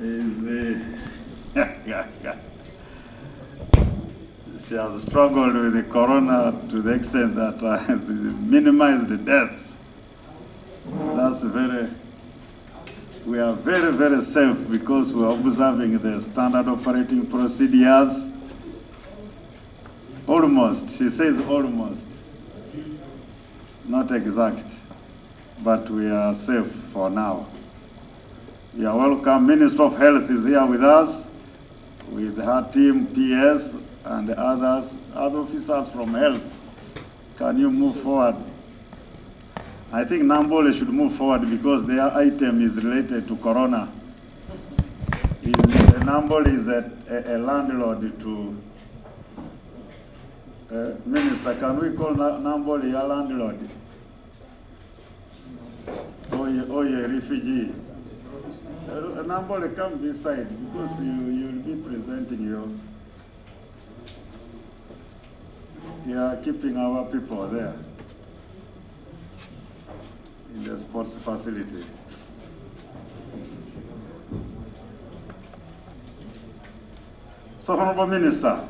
is she has struggled with the corona to the extent that minimized the death. That's we are very, very safe because we are observing the standard operating procedures. Almost, she says almost, not exact, but we are safe for now. You are welcome. Minister of Health is here with us, with her team, PS, and other officers from health. Can you move forward? I think Nambole should move forward because their item is related to corona. Nambole is a landlord to Minister. Can we call Nambole a landlord? Or a refugee? Nambole, come this side because you'll be presenting you are keeping our people there in the sports facility. So, Honorable Minister,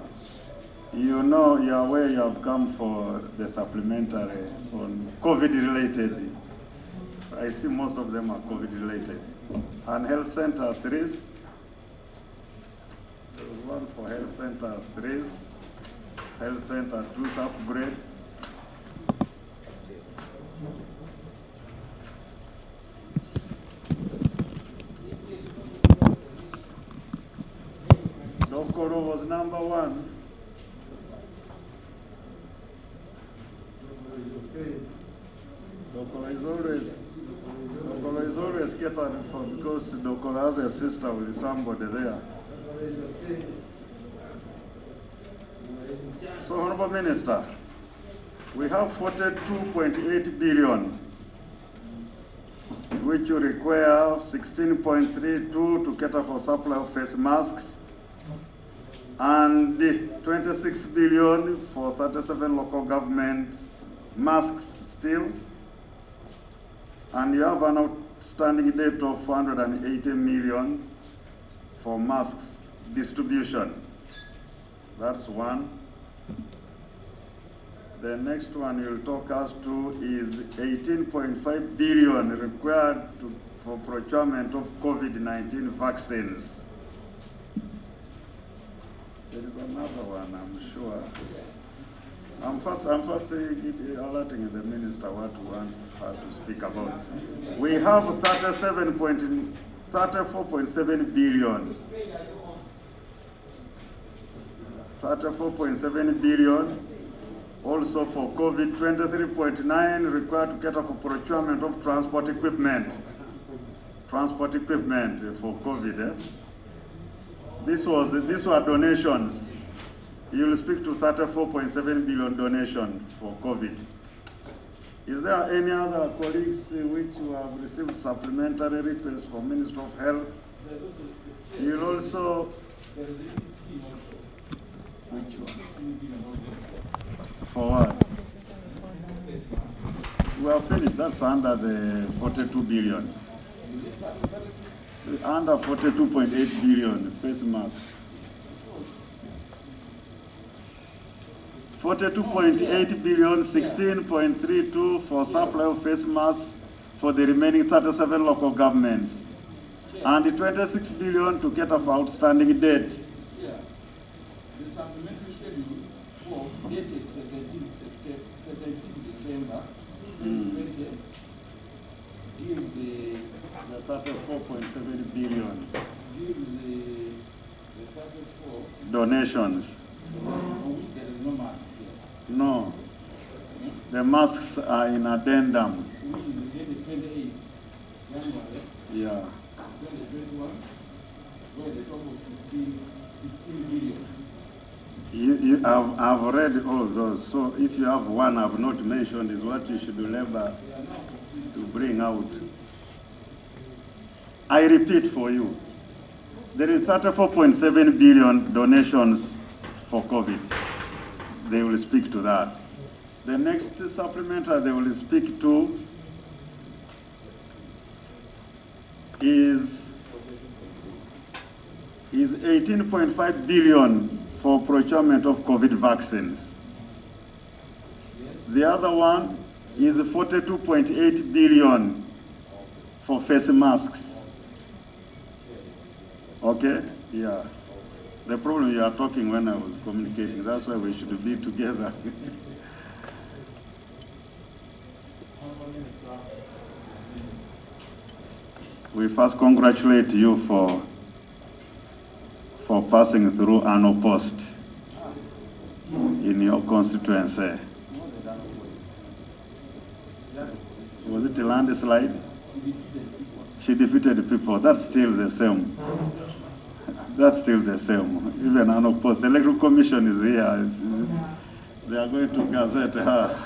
you know, you are aware you have come for the supplementary on COVID-related. I see most of them are COVID-related. And Health Center 3, there was one for Health Center 3, Health Center 2's upgrade. Dokoro was number 1. Dokoro is always catered for because Dokoro has a sister with somebody there. So, Honorable Minister, we have 42.8 billion, which will require 16.32 to cater for supply of face masks, and 26 billion for 37 local governments masks still. And you have an outstanding debt of 480 million for masks distribution. That's one. The next one you'll talk us to is 18.5 billion required for procurement of COVID-19 vaccines. There is another one, I'm sure. I'm first alerting the minister what we want her to speak about. We have 34.7 billion. 34.7 billion. Also for COVID, 23.9 required to cater for procurement of transport equipment. Transport equipment for COVID. These were donations. You will speak to 34.7 billion donation for COVID. Is there any other colleagues which have received supplementary requests from Minister of Health? You will also. Which one? For what? We are finished. That's under the 42 billion. Under 42.8 billion face masks. 42.8 billion, 16.32 for supply of face masks for the remaining 37 local governments, and 26 billion to cater for outstanding debt. The supplementary schedule for dated 17 December 2020 gives the 34.7 billion gives the 34 donations. For which there is no mask here. No, the masks are in addendum. Which is dated 28 January. Yeah. 2021, where the total of 16 billion. I've read all those. So if you have one I've not mentioned, is what you should labor to bring out. I repeat for you, there is 34.7 billion donations for COVID. They will speak to that. The next supplementary they will speak to is is 18.5 billion for procurement of COVID vaccines. The other one is 42.8 billion for face masks. Okay? Yeah. The problem you are talking when I was communicating, that's why we should be together. We first congratulate you for passing through an post in your constituency. Was it a landslide? She defeated people. That's still the same. That's still the same. Even an post. Electoral Commission is here. They are going to gazette her.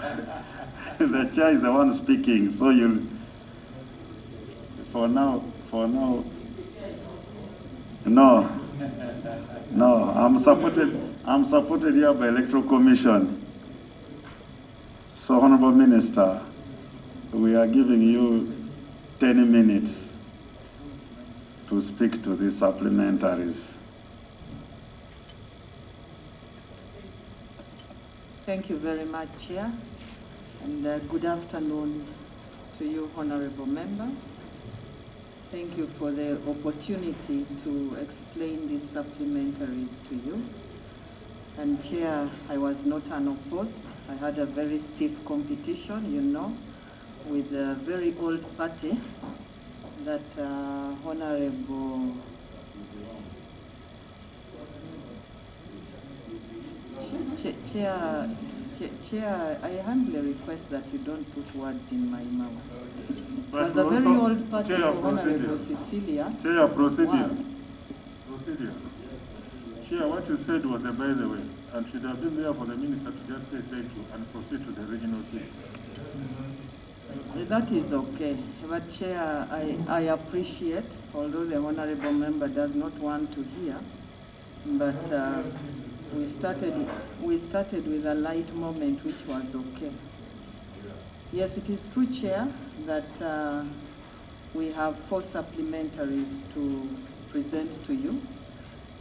The chair is the one speaking, so you'll. For now, no, I'm supported here by Electoral Commission. So, Honorable Minister, we are giving you 10 minutes to speak to these supplementaries. Thank you very much, Chair, and good afternoon to you, honorable members. Thank you for the opportunity to explain these supplementaries to you. And Chair, I was not unopposed. I had a very stiff competition, you know, with a very old party that Honorable Chair, I humbly request that you don't put words in my mouth. It was a very old party for Honorable Cecilia. Chair, procedure. Procedure. Chair, what you said was a by the way, and should have been there for the minister to just say thank you and proceed to the regional team. That is okay, but Chair, I appreciate, although the honorable member does not want to hear, but we started with a light moment, which was okay. Yes, it is true, Chair, that we have 4 supplementaries to present to you.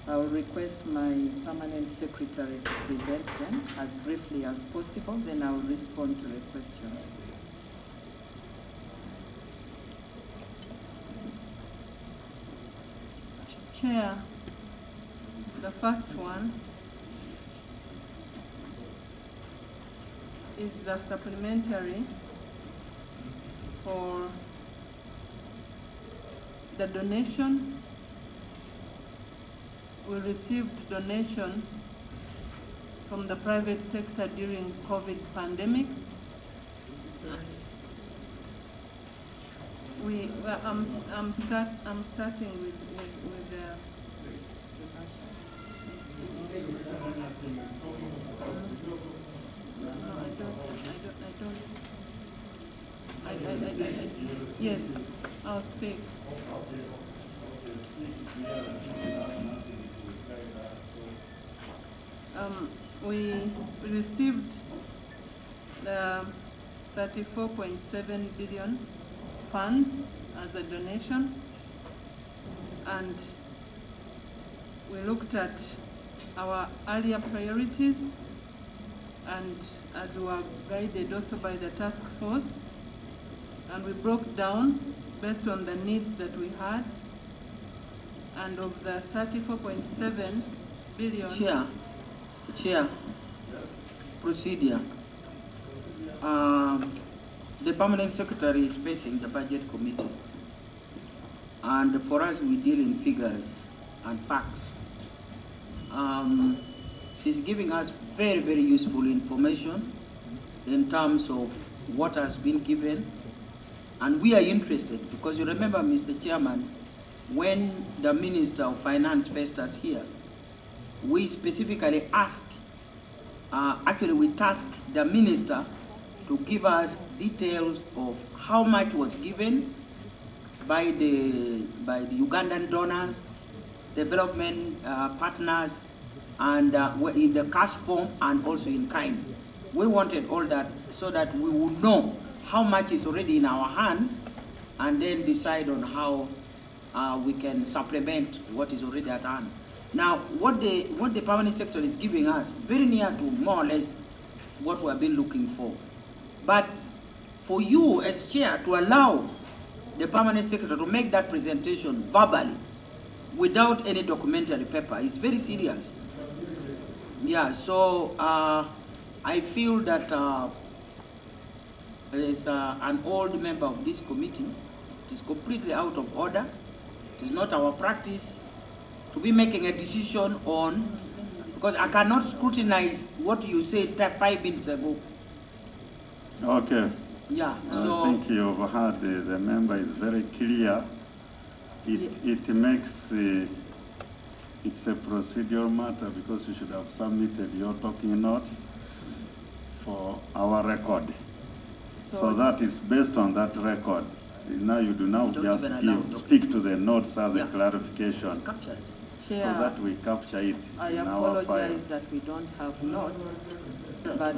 I will request my permanent secretary to present them as briefly as possible, then I will respond to the questions. Chair, the first one is the supplementary for the donation. We received donation from the private sector during COVID pandemic. I'm starting with the yes, I'll speak. We received the 34.7 billion funds as a donation, and we looked at our earlier priorities, and as we were guided also by the task force, and we broke down based on the needs that we had, and of the 34.7 billion. Chair, procedure. The permanent secretary is facing the budget committee, and for us we deal in figures and facts. She's giving us very, very useful information in terms of what has been given, and we are interested because you remember, Mr. Chairman, when the Minister of Finance faced us here, we specifically asked, actually we tasked the Minister to give us details of how much was given by the Ugandan donors, development partners, and in the cash form and also in kind. We wanted all that so that we would know how much is already in our hands and then decide on how we can supplement what is already at hand. Now, what the permanent secretary is giving us, very near to more or less what we have been looking for. But for you as chair to allow the permanent secretary to make that presentation verbally without any documentary paper is very serious. Yeah, so I feel that as an old member of this committee, it is completely out of order. It is not our practice to be making a decision on, because I cannot scrutinize what you said 5 minutes ago. Okay. Yeah, so I think you've heard the member is very clear. It makes it's a procedural matter because you should have submitted your talking notes for our record. So that is based on that record. Now you do now just speak to the notes as a clarification. it's captured. Chair, So that we capture it I in our file. apologize that we don't have notes, but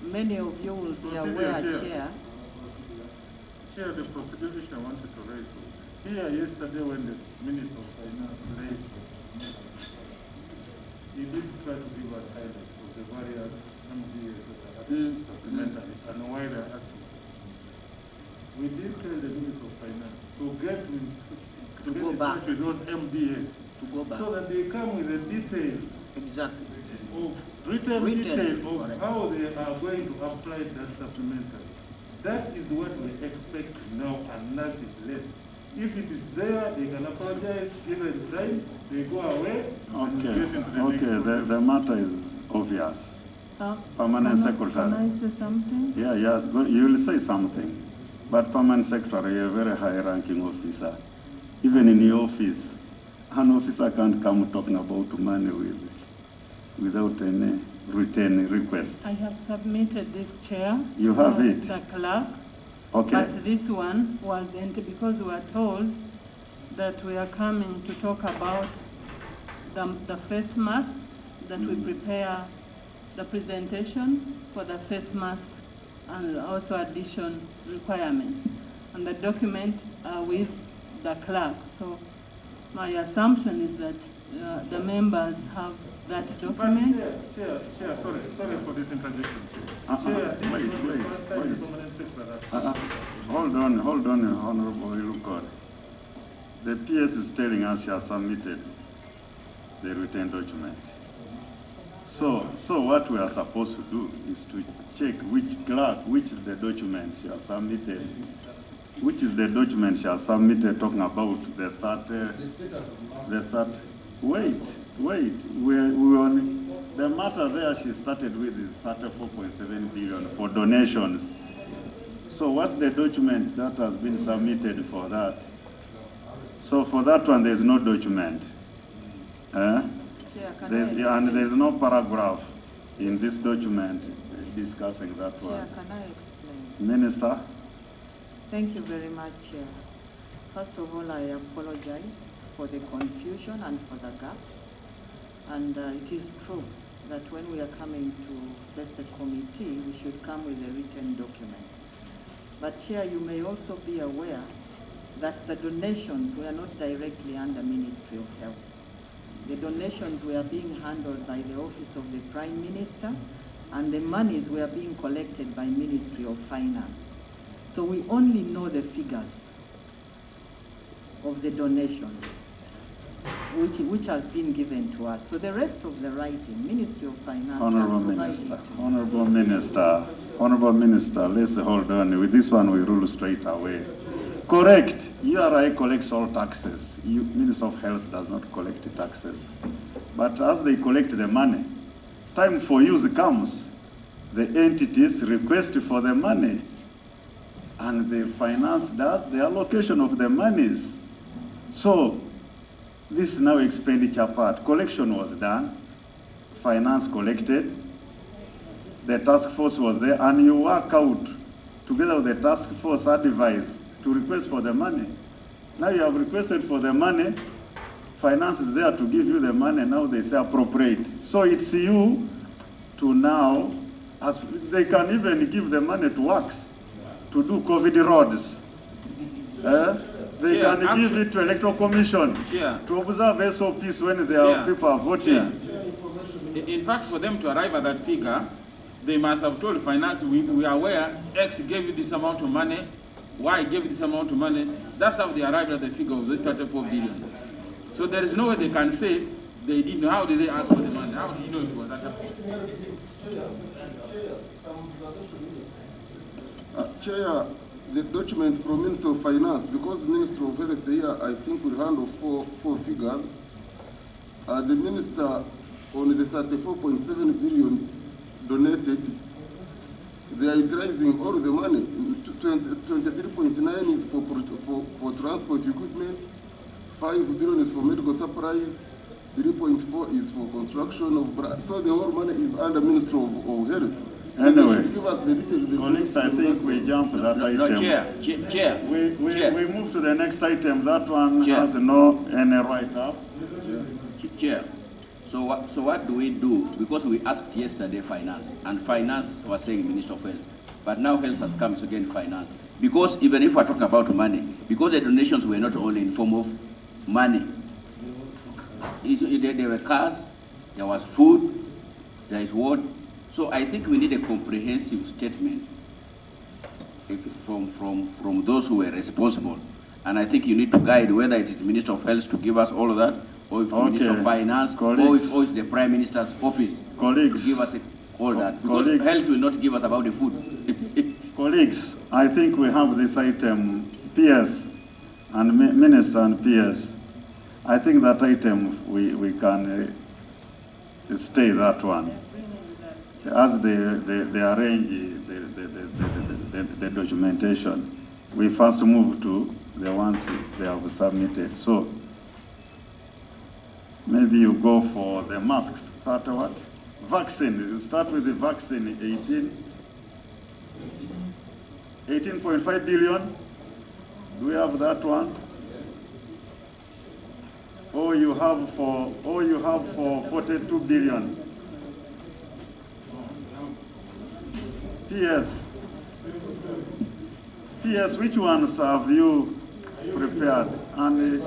many of you will be aware, Chair. Chair, the procedural issue I wanted to raise was here yesterday when the Minister of Finance raised this, he did try to give us highlights of the various MDAs that are asking supplementary and why they are asking. We did tell the Minister of Finance to get in touch with those MDAs To go back. so that they come with the details Exactly. of written Written, detail of correct. how they are going to apply that supplementary. That is what we expect now and nothing less. If it is there, they can apologize, given time, they go away. And we get into the next one. The matter is obvious. Permanent Secretary. Can I say something? Yeah, yes, you will say something. But Permanent Secretary, you're a very high-ranking officer. Even in your office, an officer can't come talking about money without any written request. I have submitted this, Chair. You have to it? The clerk. Okay. But this one wasn't, because we were told that we are coming to talk about the face masks, that we prepare the presentation for the face mask and also addition requirements. And the document with the clerk. So my assumption is that the members have that document. But Chair, sorry for this interjection. Wait. Hold on, Honorable Ilukod. The PS is telling us she has submitted the written document. So what we are supposed to do is to check which is the document she has submitted. Which is the document she has submitted talking about the 30. Wait. The matter there she started with is 34.7 billion for donations. So what's the document that has been submitted for that? So for that one, there's no document. Chair, can There's no paragraph in this document discussing that Chair, one. can I explain? Minister? Thank you very much, Chair. First of all, I apologize for the confusion and for the gaps. And it is true that when we are coming to face a committee, we should come with a written document. But Chair, you may also be aware that the donations were not directly under Ministry of Health. The donations were being handled by the Office of the Prime Minister, and the monies were being collected by Ministry of Finance. So we only know the figures of the donations, which has been given to us. So the rest of the writing, Ministry of Finance. Honorable Minister, let's hold on. With this one, we rule straight away. Correct. URI collects all taxes. Minister of Health does not collect taxes. But as they collect the money, time for use comes. The entities request for the money, and the finance does the allocation of the monies. So this is now expenditure part. Collection was done, finance collected, the task force was there, and you work out together with the task force advice to request for the money. Now you have requested for the money, finance is there to give you the money, now they say appropriate. So it's you to now, as they can even give the money to works, to do COVID roads. They Chair, can give actually- it to Electoral Commission Chair. to observe SOPs when their Chair. people are voting. In fact, for them to arrive at that figure, they must have told finance, we are aware X gave you this amount of money, Y gave you this amount of money. That's how they arrived at the figure of the 34 billion. So there is no way they can say they didn't know. How did they ask for the money? How did you know it was that? Chair, the document from Minister of Finance, because Minister of Health here, I think will handle four figures. The Minister on the 34.7 billion donated, they are utilizing all the money. 23.9 is for transport equipment, 5 billion is for medical supplies, 3.4 is for construction of so the whole money is under Ministry of Health. Anyway, They should give us the details. colleagues, I think we jump to that item. No, Chair. Chair. We move to the next item. That one Chair. has no any write-up. Chair. So what do we do? Because we asked yesterday finance, and finance was saying Minister of Health, but now health has come again finance. Because even if I talk about money, because the donations were not only in form of money. There were cars, there was food, there is water. So I think we need a comprehensive statement from those who were responsible. And I think you need to guide whether it is Minister of Health to give us all of that, or if it's Minister of Finance, or if it's the Prime Minister's office to give us all that. Because Health will not give us about the food. Colleagues, I think we have this item, PS and Minister and PS. I think that item we can stay that one. As they arrange the documentation, we first move to the ones they have submitted. So maybe you go for the masks. That what? Vaccine. You start with the vaccine. 18.5 billion. Do we have that one? Or you have for 42 billion. PS, which ones have you prepared? And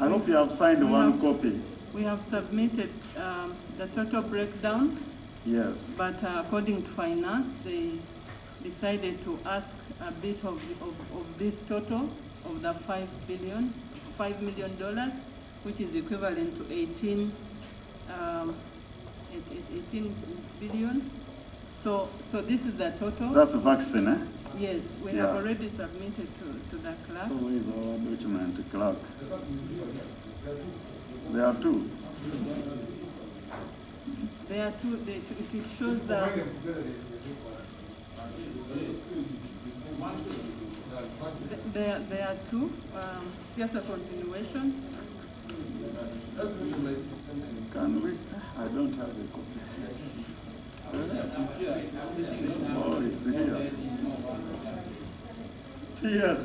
I hope you have signed one copy. We have submitted the total breakdown. Yes. But according to finance, they decided to ask a bit of this total of the $5 million, which is equivalent to 18 billion. So this is the total. That's a vaccine, eh? Yes, we have already submitted to the clerk. So is our document, clerk? There are two. There are two. It shows the. There are two. Here's a continuation. Can we? I don't have a copy. Oh, it's here. Yes.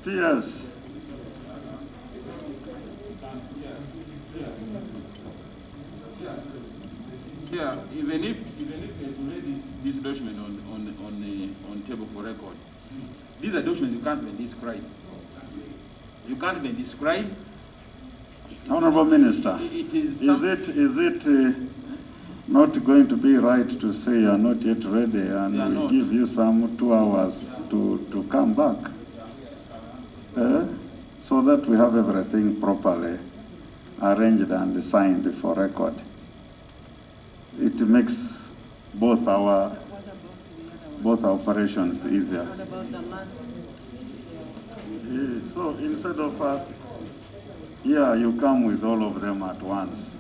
Yes. Yeah, even if we read this document on table for record, these are documents you can't even describe. You can't even describe. Honorable Minister, It is it not going to be right to say you are not yet ready and we give you some 2 hours to come back? So that we have everything properly arranged and signed for record. It makes both our operations easier. What about the mask? So instead of you come with all of them at once.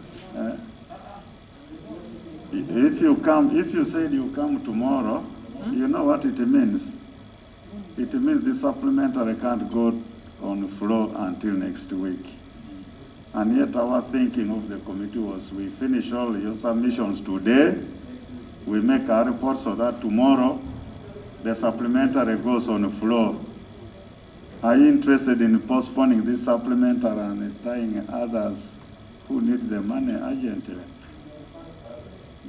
If you said you come tomorrow, you know what it means. It means the supplementary can't go on the floor until next week. And yet our thinking of the committee was we finish all your submissions today, we make a report so that tomorrow the supplementary goes on the floor. Are you interested in postponing this supplementary and tying others who need the money urgently?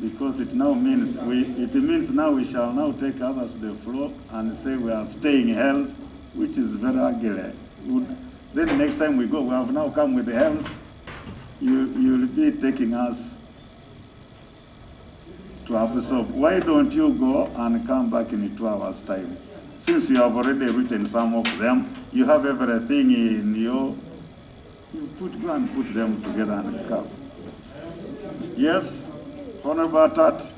because it now means now we shall now take others to the floor and say we are staying health, which is very ugly. Then next time we go, we have now come with the health, you'll be taking us to absorb. Why don't you go and come back in 2 hours' time? Since you have already written some of them, you have everything in your, go and put them together and come. Yes, Honorable Atat.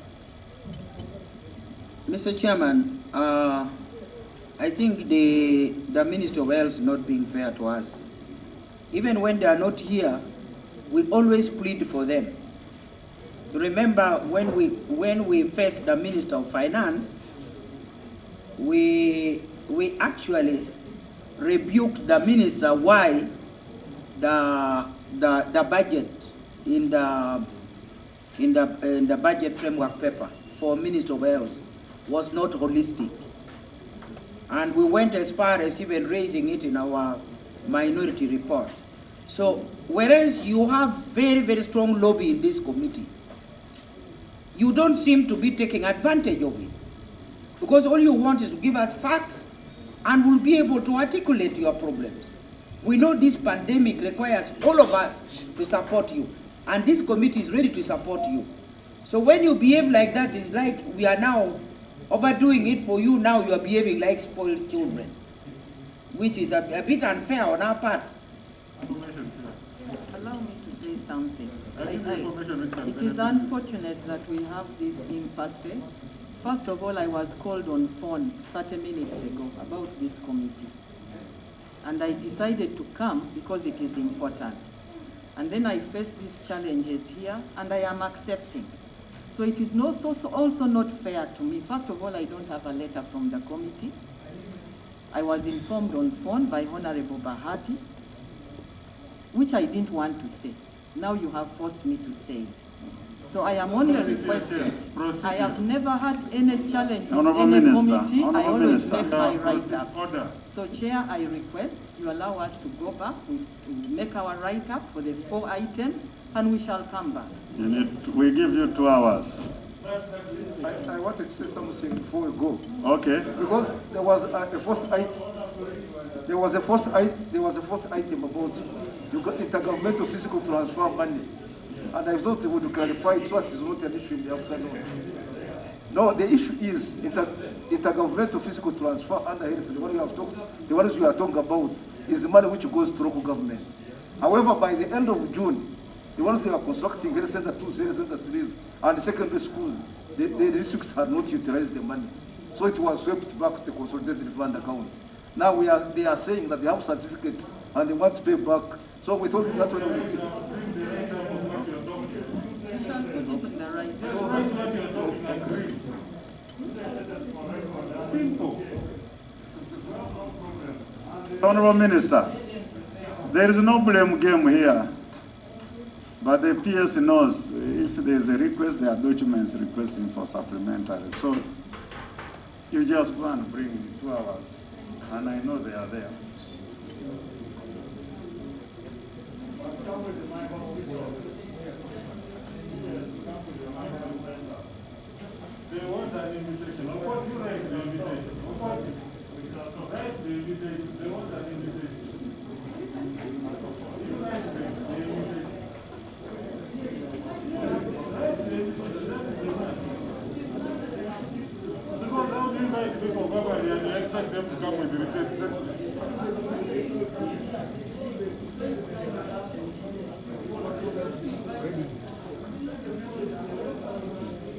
Mr. Chairman, I think the Minister of Health is not being fair to us. Even when they are not here, we always plead for them. Remember when we faced the Minister of Finance, we actually rebuked the minister why the budget in the budget framework paper for Minister of Health was not holistic. And we went as far as even raising it in our minority report. So whereas you have very, very strong lobby in this committee, you don't seem to be taking advantage of it. Because all you want is to give us facts and we'll be able to articulate your problems. We know this pandemic requires all of us to support you, and this committee is ready to support you. So when you behave like that, it's like we are now overdoing it for you. Now you are behaving like spoiled children, which is a bit unfair on our part. Allow me to say something. It is unfortunate that we have this impasse. First of all, I was called on phone 30 minutes ago about this committee. And I decided to come because it is important. And then I faced these challenges here, and I am accepting. So it is also not fair to me. First of all, I don't have a letter from the committee. I was informed on phone by Honorable Bahati, which I didn't want to say. Now you have forced me to say it. So I am only requesting. I have never had any challenge in any committee. I always make my write-ups. So Chair, I request you allow us to go back, to make our write-up for the 4 items, and we shall come back. We give you 2 hours. I wanted to say something before we go. Okay. Because there was a first item. There was a first item about intergovernmental physical transfer money. And I thought they would clarify it so it is not an issue in the afternoon. No, the issue is intergovernmental physical transfer under health. The ones you are talking about is the money which goes to local government. However, by the end of June, the ones they are constructing health center 2, health center 3, and the secondary schools, the districts had not utilized the money. So it was swept back to the consolidated fund account. Now they are saying that they have certificates and they want to pay back. So we thought that one would be. We shall put it in the right. Simple. Honorable Minister, there is no blame game here. But the PS knows if there is a request, there are documents requesting for supplementary. So you just go and bring 2 hours, and I know they are there. They want an invitation. Of course, you like the invitation. Of course, write the invitation. They want an invitation. You like the invitation. Because how do you invite people verbally and you expect them to come with the written?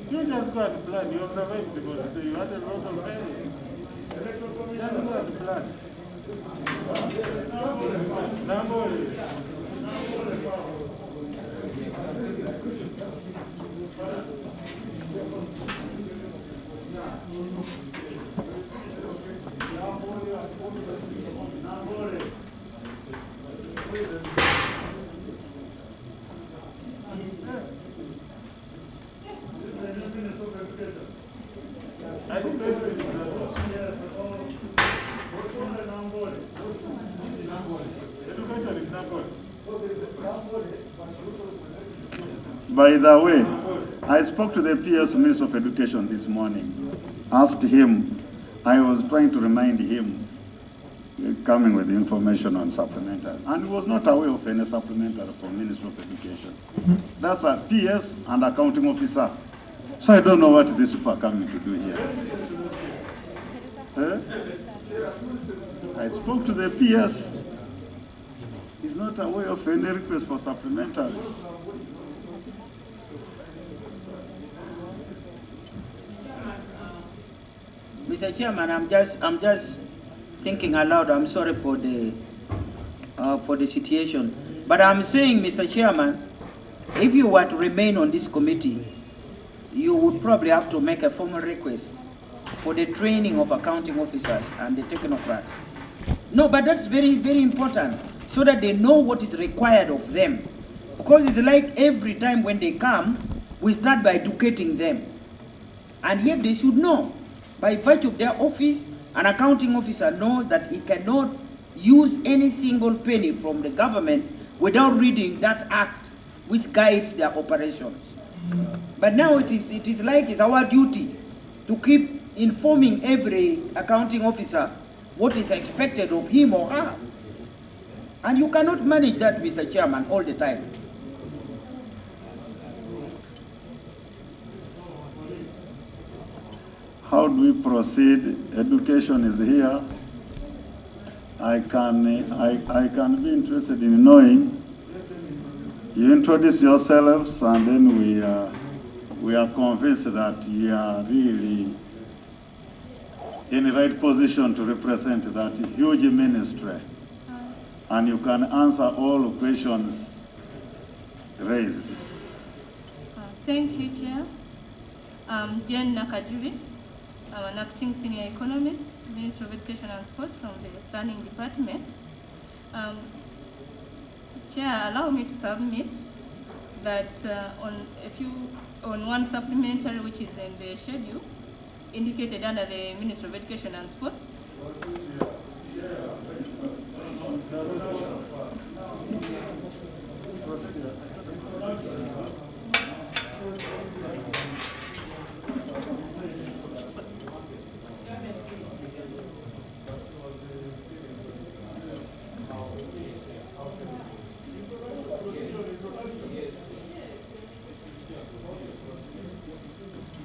You just go and plan. You have survived because you had a lot of pain. Just go and plan. I think that's what it is. Education is not good. By the way, I spoke to the PS Minister of Education this morning, asked him, I was trying to remind him, coming with information on supplementary, and he was not aware of any supplementary from Minister of Education. That's a PS and accounting officer. So I don't know what these people are coming to do here. I spoke to the PS. He's not aware of any request for supplementary. Mr. Chairman, I'm just thinking aloud. I'm sorry for the situation, but I'm saying, Mr. Chairman, if you were to remain on this committee, you would probably have to make a formal request for the training of accounting officers and the technocrats. No, but that's very, very important, so that they know what is required of them. Because it's like every time when they come, we start by educating them. And yet they should know, by virtue of their office, an accounting officer knows that he cannot use any single penny from the government without reading that act which guides their operations. But now it is like it's our duty to keep informing every accounting officer what is expected of him or her. And you cannot manage that, Mr. Chairman, all the time. How do we proceed? Education is here. I can be interested in knowing. You introduce yourselves, and then we are convinced that you are really in the right position to represent that huge ministry, and you can answer all questions raised. Thank you, Chair. I'm Jen Nakajuri. I'm an acting senior economist, Ministry of Education and Sports from the Planning Department. Chair, allow me to submit that on one supplementary which is in the schedule indicated under the Ministry of Education and Sports.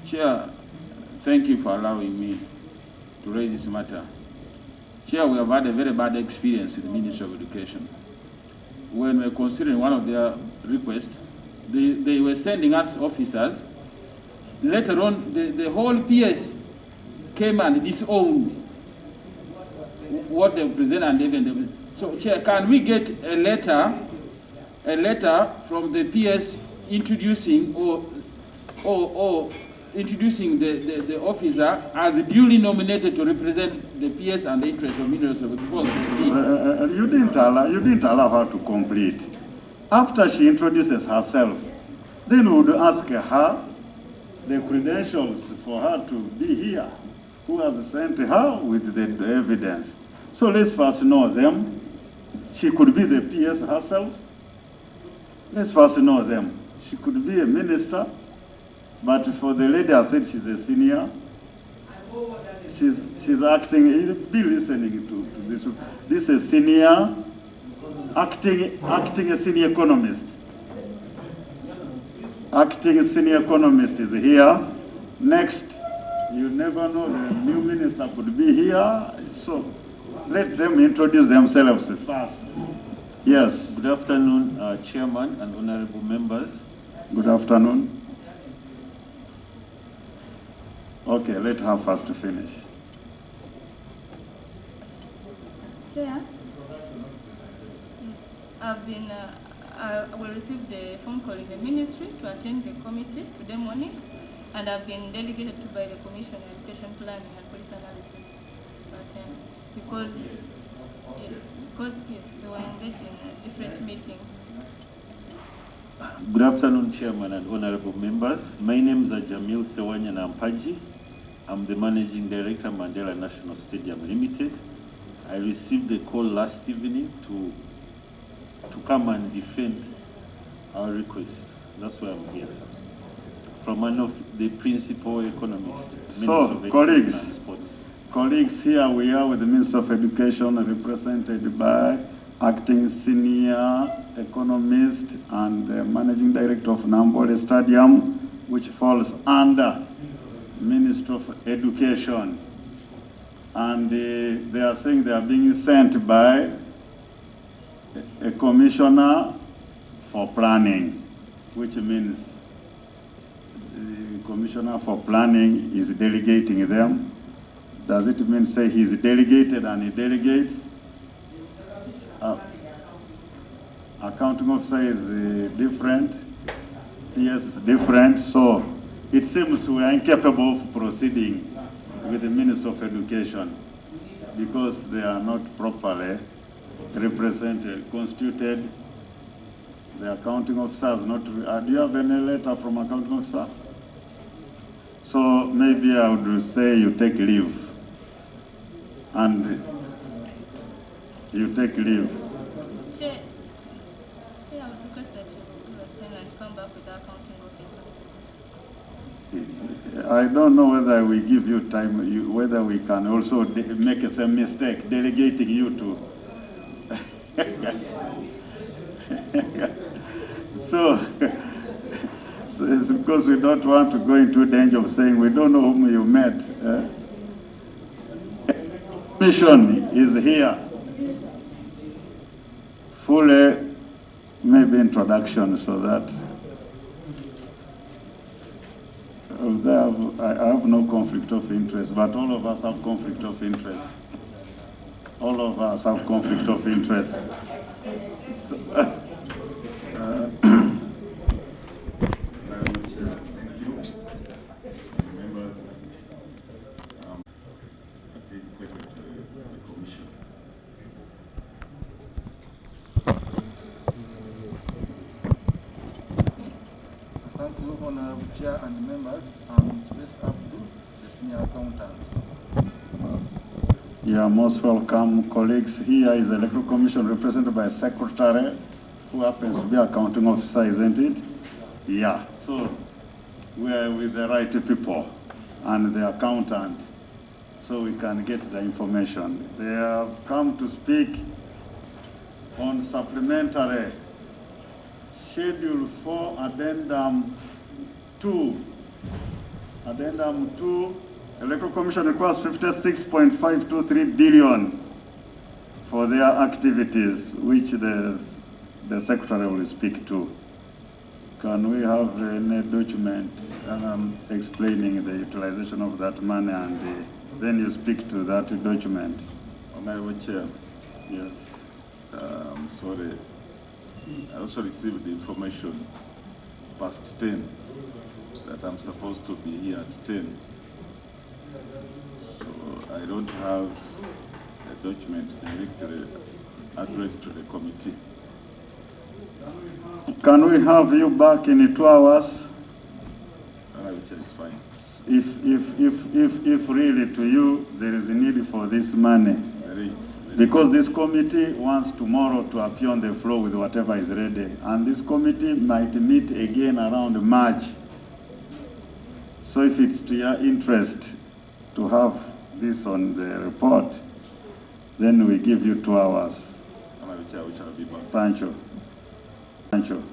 Chair, thank you for allowing me to raise this matter. Chair, we have had a very bad experience with the Ministry of Education. When we were considering one of their requests, they were sending us officers. Later on, the whole PS came and disowned what they presented and even so, Chair, can we get a letter from the PS introducing or introducing the officer as duly nominated to represent the PS and the interests of ministers of the You didn't allow her to complete. After she introduces herself, then we would ask her the credentials for her to be here, who has sent her with the evidence. So let's first know them. She could be the PS herself. Let's first know them. She could be a minister. But for the lady, I said she's a senior. She's acting. Be listening to this. This is a senior, acting a senior economist. Acting senior economist is here. Next, you never know, the new minister could be here. So let them introduce themselves first. Yes. Good afternoon, Chairman and honorable members. Good afternoon. Okay, let her first finish. Chair, yes, I've been, I will receive the phone call in the ministry to attend the committee today morning, and I've been delegated to by the Commission on Education Planning and Policy Analysis to attend because they were engaged in a different meeting. Good afternoon, Chairman and honorable members. My name is Jamil Sewanya Nampaji. I'm the Managing Director, Mandela National Stadium Limited. I received a call last evening to come and defend our request. That's why I'm here, sir. from one of the principal economists. So, Minister of colleagues. Education and Sports. Colleagues, here we are with the Minister of Education, represented by Acting Senior Economist and Managing Director of Nambole Stadium, which falls under Minister of Education. And they are saying they are being sent by a commissioner for planning, which means the commissioner for planning is delegating them. Does it mean say he's delegated and he delegates? Accounting officer is different, PS is different, so it seems we are incapable of proceeding with the Minister of Education because they are not properly represented, constituted. The accounting officer is not. Do you have any letter from accounting officer? So maybe I would say you take leave. And you take leave. Chair, I would request that you give us time and come back with the accounting officer. I don't know whether we give you time, whether we can also make a same mistake, delegating you to. So it's because we don't want to go into danger of saying we don't know whom you met. Mission is here. Fully, maybe introduction so that I have no conflict of interest, but all of us have conflict of interest. All of us have conflict of interest. So, Thank you, Honorable Chair and members. I'm Trace Abdul, the Senior Accountant. you are most welcome, colleagues. Here is the Electoral Commission represented by a secretary who happens to be accounting officer, isn't it? Yeah, so we are with the right people and the accountant, so we can get the information. They have come to speak on supplementary Schedule 4, Addendum 2. Addendum 2, Electoral Commission requires 56.523 billion for their activities, which the Secretary will speak to. Can we have any document explaining the utilization of that money, and then you speak to that document? Honorable Chair, Yes. I'm sorry. I also received the information past 10 that I'm supposed to be here at 10. So I don't have a document directly addressed to the committee. Can we have you back in 2 hours? Honorable Chair, it's fine. If really to you there is a need for this money. There is. Because this committee wants tomorrow to appear on the floor with whatever is ready. And this committee might meet again around March. So if it's to your interest to have this on the report, then we give you 2 hours. Honorable Chair, we shall be back. Thank you. Thank you.